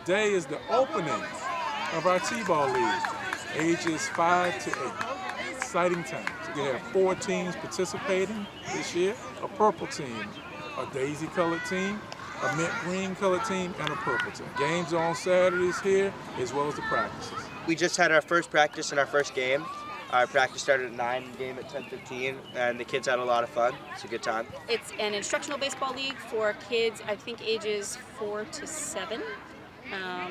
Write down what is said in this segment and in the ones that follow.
Today is the opening of our T-ball league, ages 5 to 8. Exciting time. So we have 4 teams participating this year, a purple team, a daisy-colored team, a mint green colored team, and a purple team. Games are on Saturdays here, as well as the practices. We just had our first practice and our first game. Our practice started at 9, game at 10:15, and the kids had a lot of fun. It's a good time. It's an instructional baseball league for kids, I think ages 4 to 7,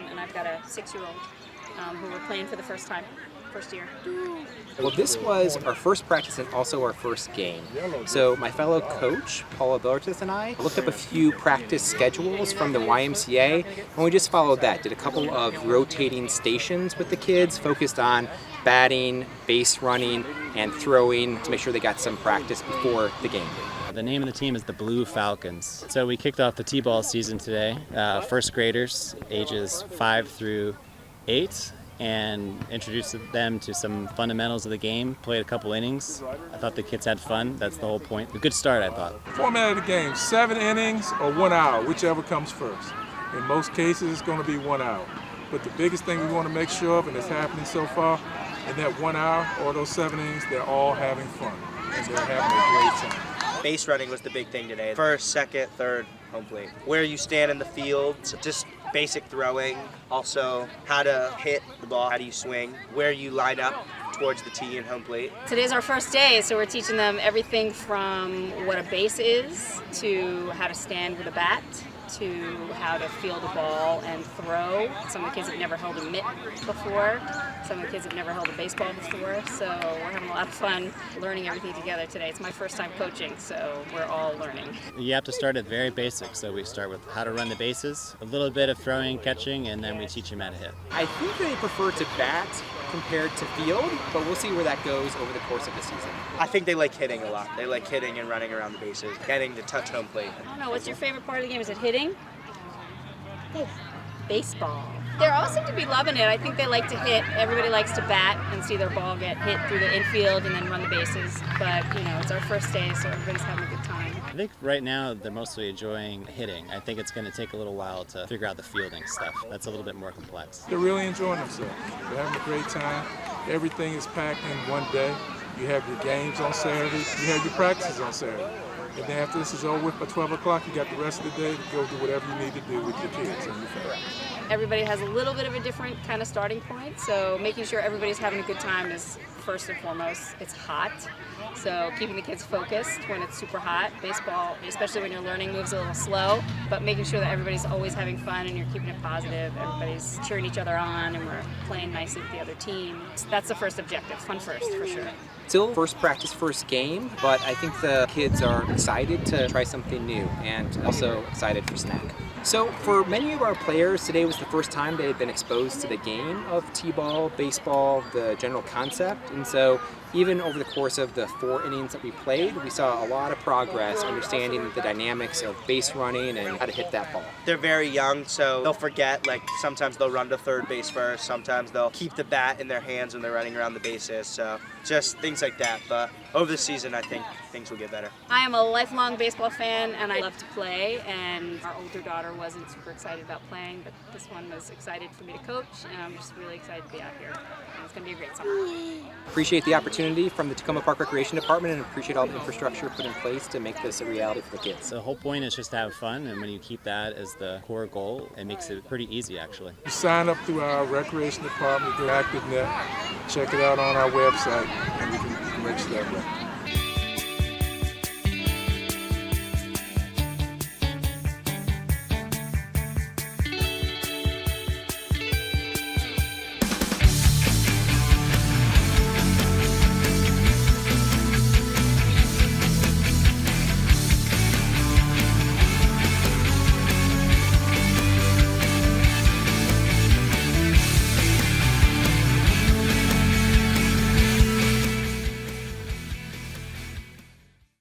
and I've got a 6-year-old who we're playing for the first time, first year. Well, this was our first practice and also our first game. So my fellow coach, Paula Bellertis, and I looked up a few practice schedules from the YMCA, and we just followed that. Did a couple of rotating stations with the kids, focused on batting, base running, and throwing to make sure they got some practice before the game. The name of the team is the Blue Falcons. So we kicked off the T-ball season today. First graders, ages 5 through 8. And introduced them to some fundamentals of the game, played a couple innings. I thought the kids had fun. That's the whole point. A good start, I thought. Format of the game, 7 innings or 1 hour, whichever comes first. In most cases, it's going to be 1 hour. But the biggest thing we want to make sure of, and it's happening so far, in that 1 hour or those 7 innings, they're all having fun. And they're having a great time. Base running was the big thing today. First, second, third, home plate. Where you stand in the field, just basic throwing, also how to hit the ball, how do you swing, where you line up towards the tee and home plate. Today's our first day, so we're teaching them everything from what a base is, to how to stand with a bat, to how to field a ball and throw. Some of the kids have never held a mitt before. Some of the kids have never held a baseball before, so we're having a lot of fun learning everything together today. It's my first time coaching, so we're all learning. You have to start at very basic, so we start with how to run the bases, a little bit of throwing, catching, and then we teach them how to hit. I think they prefer to bat compared to field, but we'll see where that goes over the course of the season. I think they like hitting a lot. They like hitting and running around the bases, getting to touch home plate. I don't know, what's your favorite part of the game? Is it hitting? Baseball. They all seem to be loving it. I think they like to hit. Everybody likes to bat and see their ball get hit through the infield and then run the bases. But, you know, it's our first day, so everybody's having a good time. I think right now they're mostly enjoying hitting. I think it's going to take a little while to figure out the fielding stuff. That's a little bit more complex. They're really enjoying themselves. They're having a great time. Everything is packed in one day. You have your games on Saturday. You have your practices on Saturday. And then after this is over with by 12 o'clock, you got the rest of the day to go do whatever you need to do with your kids and your family. Everybody has a little bit of a different kind of starting point, so making sure everybody's having a good time is first and foremost. It's hot, so keeping the kids focused when it's super hot. Baseball, especially when you're learning, moves a little slow, but making sure that everybody's always having fun and you're keeping it positive. Everybody's cheering each other on and we're playing nicely with the other team. That's the first objective, fun first, for sure. Still first practice, first game, but I think the kids are excited to try something new and also excited for snack. So for many of our players, today was the first time they had been exposed to the game of T-ball, baseball, the general concept, and so even over the course of the 4 innings that we played, we saw a lot of progress understanding the dynamics of base running and how to hit that ball. They're very young, so they'll forget, like sometimes they'll run to third base first, sometimes they'll keep the bat in their hands when they're running around the bases, so just things like that. But over the season, I think things will get better. I am a lifelong baseball fan and I love to play, and our older daughter wasn't super excited about playing, but this one was excited for me to coach, and I'm just really excited to be out here. And it's going to be a great summer. Appreciate the opportunity from the Takoma Park Recreation Department and appreciate all the infrastructure put in place to make this a reality for the kids. The whole point is just to have fun, and when you keep that as the core goal, it makes it pretty easy, actually. You sign up through our Recreation Department, go ActiveNet, check it out on our website, and you can register that way.